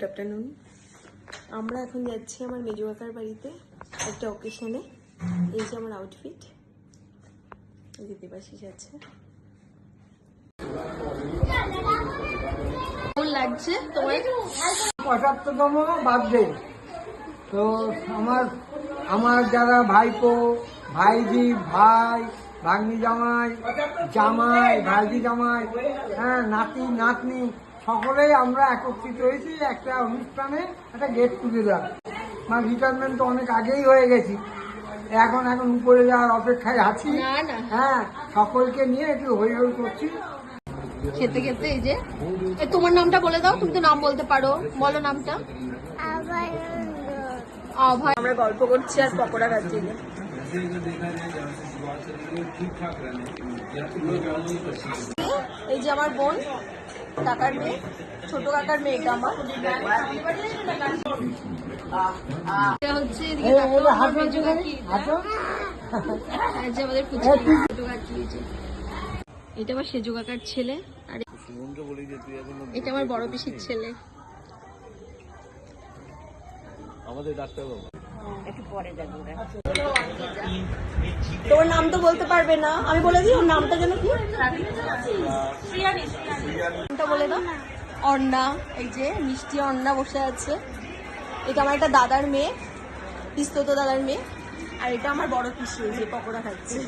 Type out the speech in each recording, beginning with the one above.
Good afternoon. আমরা এখন যাচ্ছি আমার মেজো কাকার বাড়িতে একটা অকেশনে। এই যে আমার আউটফিট, এই যে দেবাশিস আছে। কেমন লাগছে তোমার? ৭৫তম বার্থডে। তো আমার যারা ভাইপো, ভাইজি, ভাই, ভাগ্নি জামাই, জামাই, ভাইজি জামাই, হ্যাঁ, নাতি নাতনি, সকলেই আমরা একত্রিত হয়েছি একটা অনুষ্ঠানে, একটা গেট টুগেদার। আমার রিটায়ারমেন্ট তো অনেক আগেই হয়ে গেছি, এখন উপরে যাওয়ার অপেক্ষায় আছি। হ্যাঁ, সকলকে নিয়ে একটু হই হই করছি। খেতে খেতে এই যে তোমার নামটা বলে দাও, তুমি তো নাম বলতে পারো, বলো নামটা। ভাই আমরা গল্প করছি আর পকোড়া খাচ্ছি। এই যে আমার বোন, কাকার মেয়ে, ছোট কাকার মেয়ে, এটা আমার হচ্ছে এটা আমার সেজু কাকার ছেলে, আর এটা আমার বড় পিসির ছেলে। আমাদের ডাক্তারবাবু তোর নাম তো বলতে পারবে না, আমি বলে দিই ওর নামটা যেন কি নামটা বলে দাও। অর্ণা, এই যে মিষ্টি অর্ণা বসে আছে। এটা আমার একটা দাদার মেয়ে, পিস্তত দাদার মেয়ে। আর এটা আমার বড় পিসি, যে পকোড়া খাচ্ছে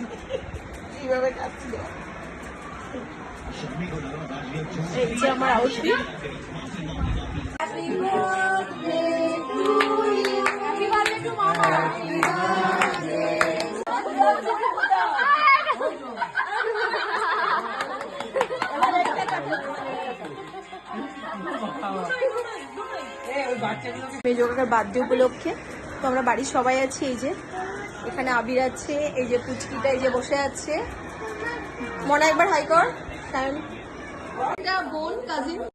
কিভাবে খাচ্ছিল। এই যে আমার আউটফিট। মেজো কাকার বার্থডে উপলক্ষে তো আমরা বাড়ির সবাই আছি। এই যে এখানে আবির আছে, এই যে পুচকিটা এই যে বসে আছে। মনে একবার হাই কর। বোন, কাজিন।